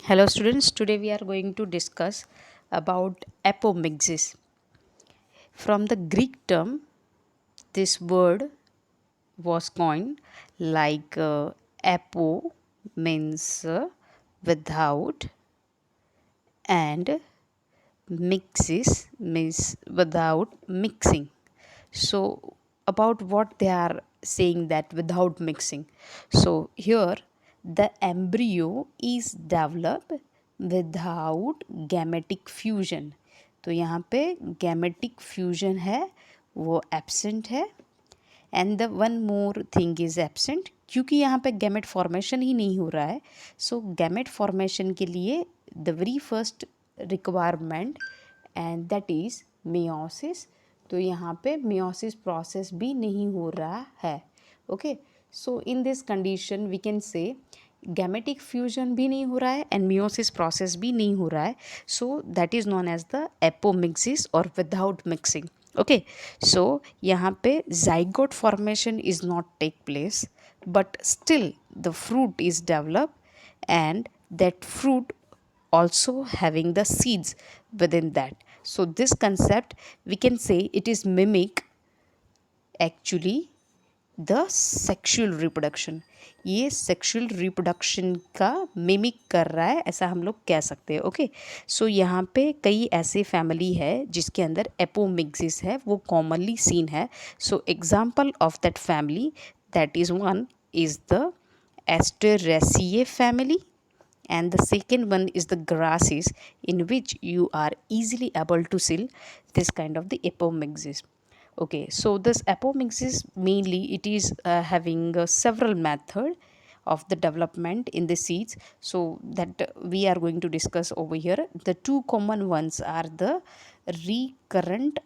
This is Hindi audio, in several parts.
Hello students, today we are going to discuss about apomixis. From the Greek term, this word was coined like apo means without and mixis means without mixing. So about what they are saying that without mixing. So here the embryo is developed without gametic fusion. तो यहाँ पे gametic fusion है वो absent है and the one more thing is absent क्योंकि यहाँ पे गैमेट फॉर्मेशन ही नहीं हो रहा है. सो गैमेट फॉर्मेशन के लिए the very first requirement and that is meiosis. तो यहाँ पे मियोसिस प्रोसेस भी नहीं हो रहा है. Okay, so in this condition we can say gametic fusion भी नहीं हो रहा है एंड मियोसिस प्रोसेस भी नहीं हो रहा है. So that is known as the apomixis और विदाउट मिक्सिंग. ओके, सो यहाँ पे zygote formation is not take place, but still the fruit is developed and that fruit also having the seeds within that. So this concept we can say it is mimic actually the sexual reproduction. ये सेक्शुअल रिप्रोडक्शन का मिमिक कर रहा है ऐसा हम लोग कह सकते हैं. ओके, सो यहाँ पे कई ऐसे फैमिली है जिसके अंदर एपोमिक्सिस है वो कॉमनली सीन है. So example of that family that is one is the Asteraceae family and the second one is the grasses in which you are easily able to see this kind of the apomixis. Okay, so this apomixis mainly it is having several method of the development in the seeds, so that we are going to discuss over here. The two common ones are the recurrent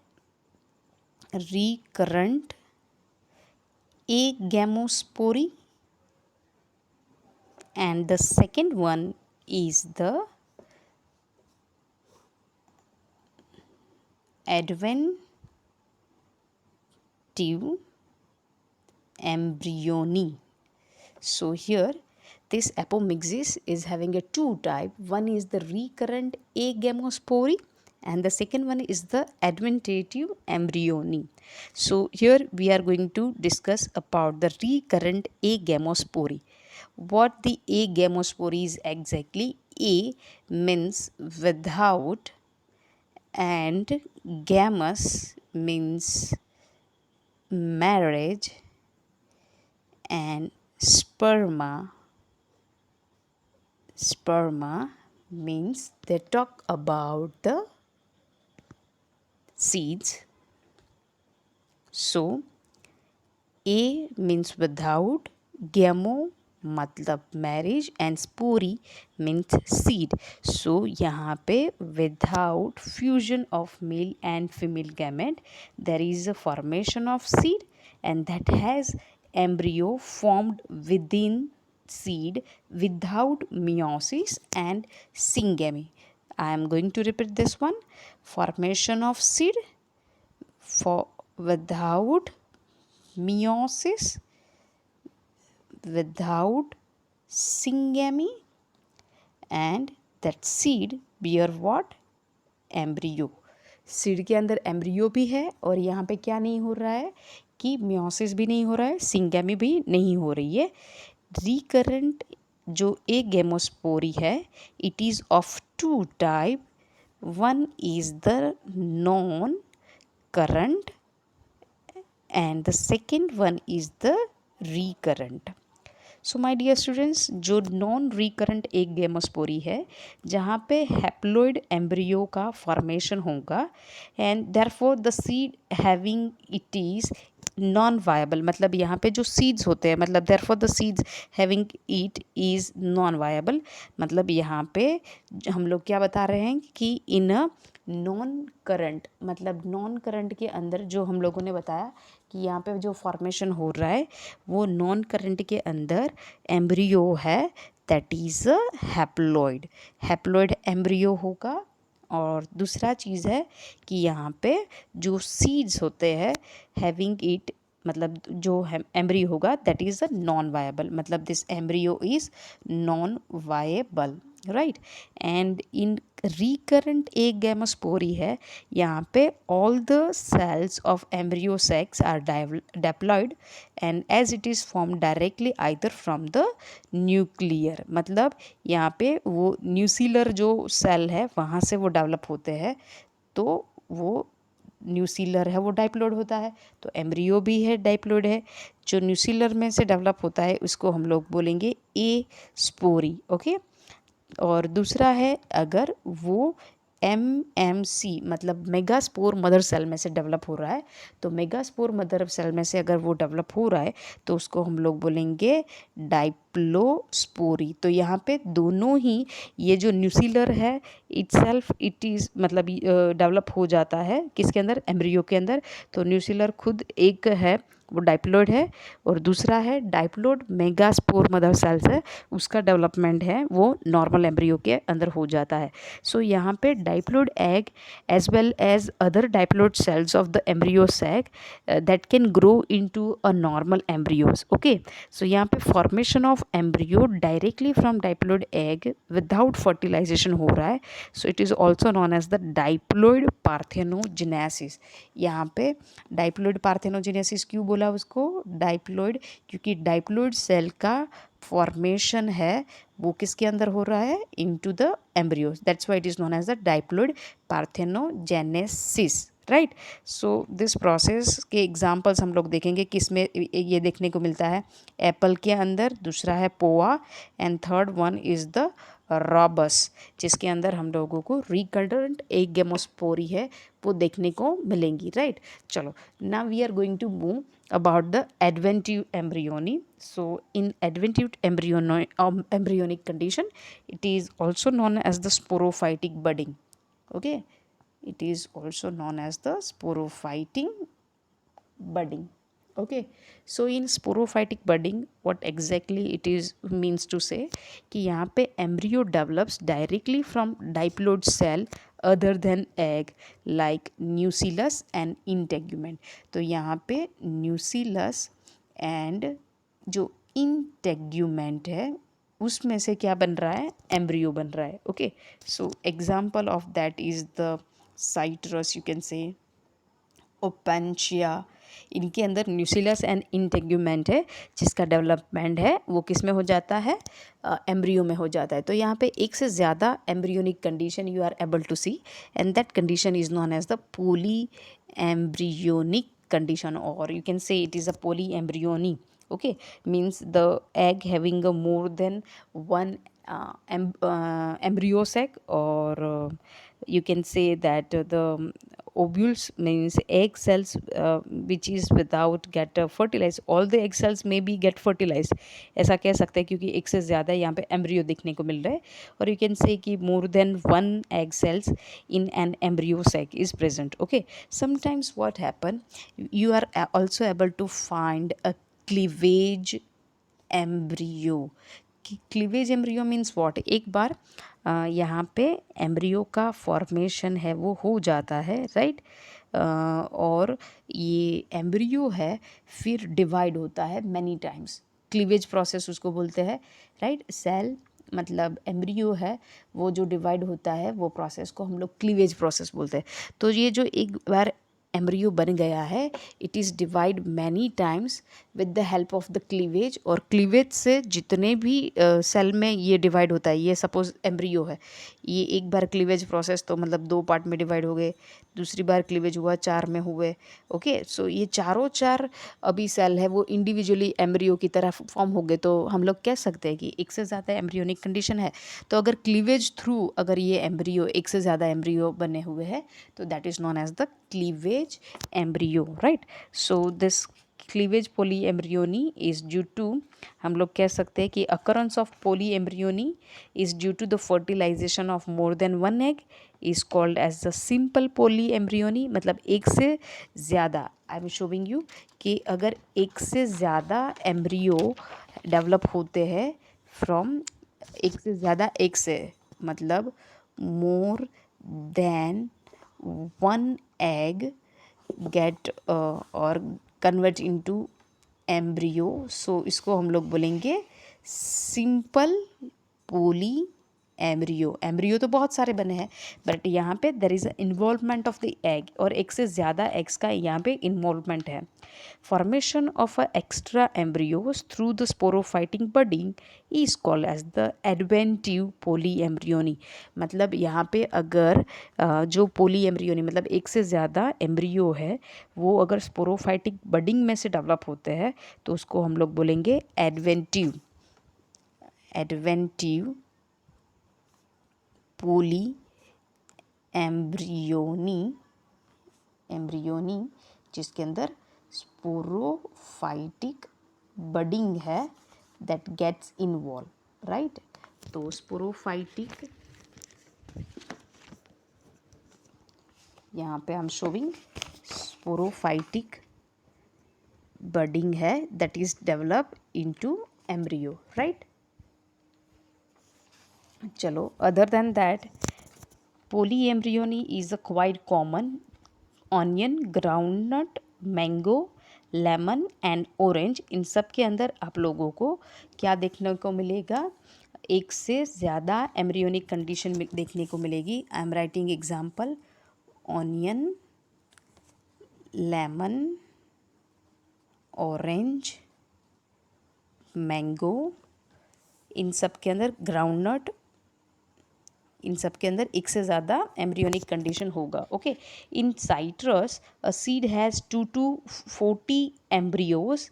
agamospore and the second one is the adventive embryoni. So here this apomixis is having a two type. One is the recurrent agamospore and the second one is the adventative embryoni. So here we are going to discuss about the recurrent agamospore. What the agamospore is exactly? A means without and gamos means marriage and sperma means they talk about the seeds. So A means without, gamo मतलब मैरिज एंड स्पोरी मीन्स सीड. सो यहाँ पे without fusion of male and female gamete there is a formation of seed and that has embryo formed within seed without meiosis and syngamy. I am going to repeat this one. Formation of seed for without meiosis, without syngamy, and that seed bear what? Embryo. Seed के अंदर एम्ब्रियो भी है और यहाँ पे क्या नहीं हो रहा है कि मियोसिस भी नहीं हो रहा है, सिंगैमी भी नहीं हो रही है. रिकरेंट जो एगेमोस्पोरी है it is of two type. One is the non current and the second one is the recurrent. So my dear students, जो नॉन रिकरेंट एक गेमोस्पोरी है जहाँ पे हैप्लॉइड एम्ब्रियो का फॉर्मेशन होगा and therefore the seed having it is non viable. मतलब यहाँ पे जो सीड्स होते हैं मतलब therefore the seeds having it is non viable. मतलब यहाँ पे हम लोग क्या बता रहे हैं कि इन नॉन करंट मतलब नॉन करंट के अंदर जो हम लोगों ने बताया कि यहाँ पे जो फॉर्मेशन हो रहा है वो नॉन करंट के अंदर एम्ब्रियो है that is a haploid embryo होगा. और दूसरा चीज़ है कि यहाँ पे जो सीड्स होते हैं हैविंग इट मतलब जो एम्ब्रियो होगा that is a non viable. मतलब this embryo is non viable. Right. And in recurrent agamospory है, यहाँ पे all the cells of embryo sac are diploid and as it is form directly either from the nuclear, मतलब यहाँ पे वो न्यूसीलर जो सेल है वहाँ से वो डेवलप होते हैं, तो वो न्यूसीलर है वो डाइप्लोइड होता है, तो एम्ब्रियो भी है डाइप्लोइड है। जो न्यूसीलर में से डेवलप होता है उसको हम लोग बोलेंगे ए स्पोरी, ओके। और दूसरा है अगर वो MMC मतलब मेगास्पोर मदर सेल में से डेवलप हो रहा है, तो मेगास्पोर मदर सेल में से अगर वो डेवलप हो रहा है तो उसको हम लोग बोलेंगे डाइप्लोस्पोरी। तो यहाँ पे दोनों ही, ये जो न्यूसीलर है इटसेल्फ इट इज़ मतलब डेवलप हो जाता है किसके अंदर, एम्ब्रियो के अंदर। तो न्यूसीलर खुद एक है वो डाइप्लोइड है, और दूसरा है डाइप्लोइड मेगास्पोर मदर सेल्स है, उसका डेवलपमेंट है वो नॉर्मल एम्ब्रियो के अंदर हो जाता है। सो यहाँ पे diploid egg as well as other diploid cells of the embryo sac that can grow into a normal embryos, okay. So यहाँ पे formation of embryo directly from diploid egg without fertilization हो रहा है, so it is also known as the diploid parthenogenesis. यहाँ पे डाइप्लोइड पार्थेनोजेनेसिस क्यों बोला उसको डाइप्लोइड, क्योंकि डाइप्लोइड सेल का फॉर्मेशन है वो किसके अंदर हो रहा है, into the embryos, that's why it is known as the diploid parthenogenesis, right. So this process के एग्जांपल्स हम लोग देखेंगे किसमें ये देखने को मिलता है, एप्पल के अंदर, दूसरा है Poa, and third one is the Rubus, जिसके अंदर हम लोगों को रिकरेंट एक गेमोस्पोरी है वो देखने को मिलेंगी, राइट। चलो, now we are going to move about the adventive embryony. So in adventive embryonic condition, it is also known as the sporophytic budding, okay. It is also known as the sporophytic budding, okay. So in sporophytic budding what exactly it is means to say कि यहाँ पे embryo develops directly from diploid cell other than egg like nucellus and integument. तो यहाँ पे nucellus and जो integument है उसमें से क्या बन रहा है, एम्ब्रियो बन रहा है, okay. So example of that is the citrus, you can say Opuntia, इनके अंदर न्यूसिलस एंड इंटेग्यूमेंट है जिसका डेवलपमेंट है वो किस में हो जाता है, एम्ब्रियो में हो जाता है। तो यहाँ पे एक से ज़्यादा embryonic condition you are able to see and that condition is known as the poly embryonic condition, or you can say it is a polyembryony, okay. Means the egg having a more than one embryo sac, or you can say that the ovules means egg cells which is without get fertilized, all the egg cells may be get fertilized, ऐसा कह सकते हैं क्योंकि एक से ज़्यादा यहाँ पे एम्ब्रियो देखने को मिल रहा है। और यू कैन से कि मोर than one egg cells in an embryo sac is present, okay. Sometimes what happen, you are also able to find a cleavage embryo. Cleavage embryo means what, एक बार यहाँ पे एम्ब्रियो का फॉर्मेशन है वो हो जाता है, राइट। और ये एम्ब्रियो है फिर डिवाइड होता है मैनी टाइम्स, क्लीवेज प्रोसेस उसको बोलते हैं, राइट। सेल मतलब एम्ब्रियो है वो जो डिवाइड होता है वो प्रोसेस को हम लोग क्लीवेज प्रोसेस बोलते हैं। तो ये जो एक बार एम्ब्रियो बन गया है it is divide many times with the help of the cleavage, और क्लीवेज से जितने भी सेल में ये डिवाइड होता है, ये सपोज एम्ब्रियो है, ये एक बार क्लीवेज प्रोसेस तो मतलब 2 पार्ट में डिवाइड हो गए, दूसरी बार क्लीवेज हुआ 4 में हुए, ओके। सो ये चारों 4 अभी सेल है वो इंडिविजुअली एम्ब्रियो की तरह फॉर्म हो गए, तो हम लोग कह सकते हैं कि एक से ज़्यादा एम्ब्रियोनिक कंडीशन है। तो अगर क्लीवेज थ्रू अगर ये एम्ब्रियो एक से ज़्यादा एम्ब्रियो बने हुए हैं तो that is known as the cleavage embryo, right. So this cleavage polyembryony is due to, हम लोग कह सकते हैं कि occurrence of polyembryony is due to the fertilization of more than one egg is called as the simple polyembryony, मतलब एक से ज़्यादा, आई एम शोइंग यू कि अगर एक से ज़्यादा एम्ब्रियो डेवलप होते हैं फ्रॉम एक से ज़्यादा एक से, मतलब more than one egg get और कन्वर्ट इनटू एम्ब्रियो, सो इसको हम लोग बोलेंगे सिंपल पोली एम्ब्रियो। एम्ब्रियो तो बहुत सारे बने हैं, बट यहाँ पे there is involvement of the egg, और एक से ज़्यादा एग्स का यहाँ पे इन्वॉल्वमेंट है। Formation of a extra embryos through the sporophytic budding is called as the adventive polyembryony. मतलब यहाँ पे अगर जो पोली एम्ब्रियोनी मतलब एक से ज़्यादा एम्ब्रियो है, वो अगर स्पोरोफाइटिक बडिंग में से डेवलप होते हैं तो उसको हम लोग बोलेंगे एडवेंटिव पोली एम्ब्रियोनी जिसके अंदर स्पोरोफाइटिक बडिंग है दैट गेट्स इन्वॉल्व, राइट। तो स्पोरोफाइटिक, यहाँ पे हम शोविंग स्पोरोफाइटिक बडिंग है that is develop into embryo, right. चलो, other than that polyembryony is a quite common onion, groundnut, mango, lemon and orange. इन सब के अंदर आप लोगों को क्या देखने को मिलेगा, एक से ज़्यादा एम्ब्रियोनिक कंडीशन देखने को मिलेगी। I am writing example, onion, lemon, orange, mango, इन सब के अंदर ग्राउंडनट, इन सब के अंदर एक से ज़्यादा एम्ब्रियोनिक कंडीशन होगा। Okay, in citrus a seed has 2 to 40 embryos,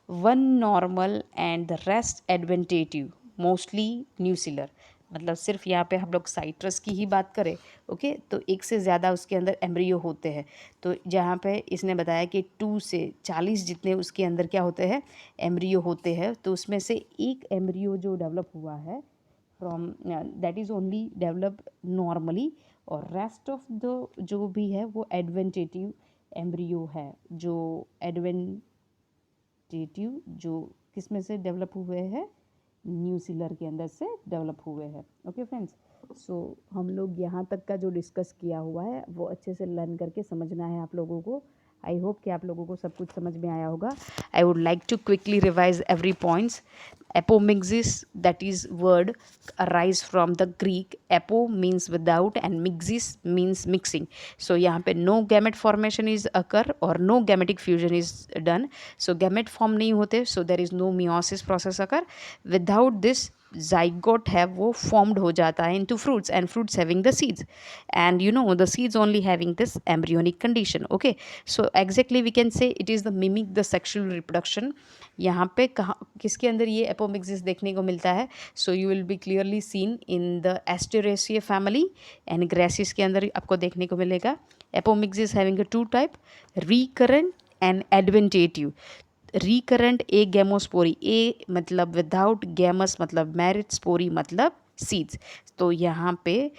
1 normal and the rest adventitive, mostly nucellar. मतलब सिर्फ यहाँ पे हम लोग साइट्रस की ही बात करें, ओके, तो एक से ज़्यादा उसके अंदर एम्ब्रियो होते हैं। तो जहाँ पे इसने बताया कि 2 से 40 जितने उसके अंदर क्या होते हैं, एम्ब्रियो होते हैं, तो उसमें से एक एम्ब्रियो जो डेवलप हुआ है from that is only developed normally, और रेस्ट ऑफ द जो भी है वो एडवेंटेटिव एम्ब्रियो है। जो एडवेंटेटिव जो किस में से डेवलप हुए हैं, न्यूसीलर के अंदर से डेवलप हुए हैं। ओके फ्रेंड्स, सो हम लोग यहाँ तक का जो डिस्कस किया हुआ है वो अच्छे से लर्न करके समझना है आप लोगों को। आई होप कि आप लोगों को सब कुछ समझ में आया होगा। I would like to quickly revise every points. Apomixis, that is word, arise from the Greek. Apo means without and mixis means mixing. So यहाँ पे no gamete formation is occur or no gametic fusion is done. So gamete form नहीं होते, so there is no meiosis process occur. Without this zygote है वो formed हो जाता है into fruits, and fruits having the seeds, and you know the seeds only having this embryonic condition. Okay, so exactly we can say it is the mimic the sexual reproduction. यहाँ पे कहाँ किसके अंदर ये एपोमिक्सिस देखने को मिलता है, so you will be clearly seen in the Asteraceae family, and grasses के अंदर आपको देखने को मिलेगा। Apomixis having a 2 type, recurrent and adventitive. Recurrent agamospory, a मतलब विदाउट, गैमस मतलब मैरिड, स्पोरी मतलब सीड्स। तो यहाँ पे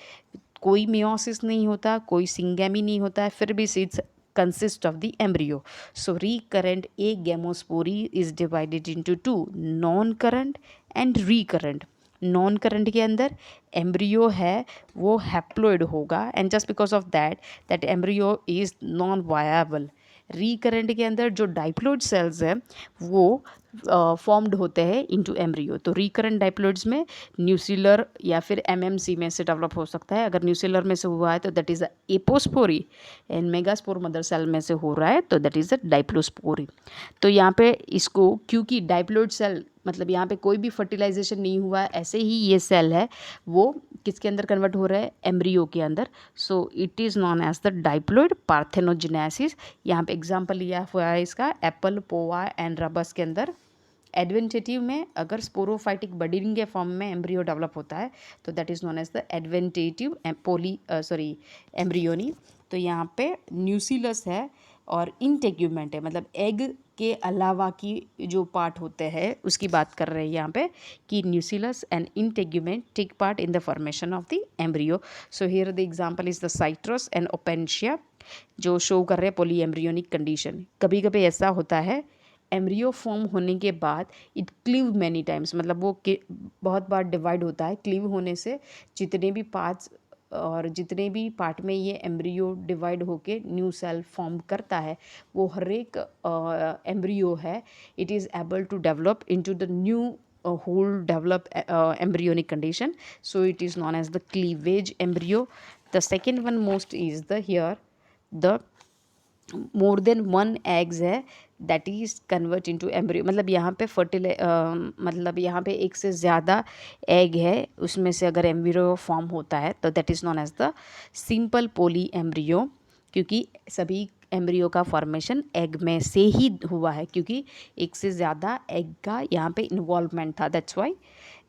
कोई मियोसिस नहीं होता, कोई सिंगेमी नहीं होता है, फिर भी seeds consist of the embryo. So recurrent agamospore is divided into 2, non-current and recurrent. Non current के अंदर एम्ब्रियो है वो हैप्लोइड होगा, and just because of that embryo is non viable. Recurrent के अंदर जो डाइप्लोइड सेल्स हैं वो फॉर्म्ड होते हैं इनटू एम्ब्रियो। तो रिकरेंट डाइप्लोइड्स में न्यूसिलर या फिर एमएमसी में से डेवलप हो सकता है। अगर न्यूसिलर में से हुआ है तो that is a apospory, and megaspore mother cell में से हो रहा है तो दैट इज़ अ डाइप्लोस्पोरी। तो यहाँ पे इसको, क्योंकि डाइप्लोइड सेल मतलब यहाँ पे कोई भी फर्टिलाइजेशन नहीं हुआ है, ऐसे ही ये सेल है वो किसके अंदर कन्वर्ट हो रहा है, एम्ब्रियो के अंदर। So it is known as the diploid parthenogenesis. यहाँ पे एग्जांपल लिया हुआ है इसका, एप्पल, पोआ एंड रबस के अंदर। एडवेंटेटिव में अगर स्पोरोफाइटिक बडिंग के फॉर्म में एम्ब्रियो डेवलप होता है तो that is known as the adventitive embryony. तो यहाँ पे न्यूसिलस है और इंटेग्यूमेंट है, मतलब एग के अलावा की जो पार्ट होते हैं उसकी बात कर रहे हैं यहाँ पे, कि nucellus and integument take part in the formation of the embryo. So here the example is the citrus and opuntia जो शो कर रहे हैं पोली एम्ब्रियोनिक कंडीशन। कभी कभी ऐसा होता है एम्ब्रियो फॉर्म होने के बाद इट क्लीव मैनी टाइम्स, मतलब वो बहुत बार डिवाइड होता है। क्लीव होने से जितने भी पार्ट्स और जितने भी पार्ट में ये एम्ब्रियो डिवाइड होके न्यू सेल फॉर्म करता है, वो हर एक एम्ब्रियो है it is able to develop into the new whole develop embryonic condition, so it is known as the cleavage embryo. The second one most is the here the more than one eggs है that is convert into embryo, मतलब यहाँ पे मतलब यहाँ पे एक से ज़्यादा एग है, उसमें से अगर एम्ब्रियो फॉर्म होता है तो that is known as the simple poly embryo, क्योंकि सभी एम्ब्रियो का फॉर्मेशन एग में से ही हुआ है, क्योंकि एक से ज़्यादा एग का यहाँ पे इन्वॉल्वमेंट था, दैट्स वाई।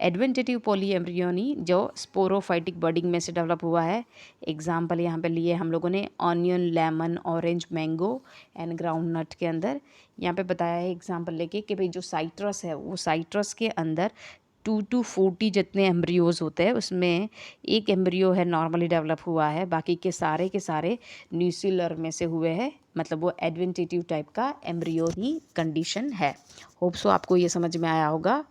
एडवेंटेटिव पॉली एम्ब्रियोनी जो स्पोरोफाइटिक बर्डिंग में से डेवलप हुआ है, एग्जाम्पल यहाँ पे लिए हम लोगों ने onion, lemon, orange, mango and groundnut के अंदर। यहाँ पे बताया है एग्जाम्पल लेके कि भाई जो साइट्रस है वो साइट्रस के अंदर 2 to 40 जितने एम्ब्रियोज होते हैं उसमें एक एम्ब्रियो है नॉर्मली डेवलप हुआ है, बाकी के सारे न्यूसिलर में से हुए हैं, मतलब वो एडवेंटेटिव टाइप का एम्ब्रियो ही कंडीशन है। होप सो आपको ये समझ में आया होगा।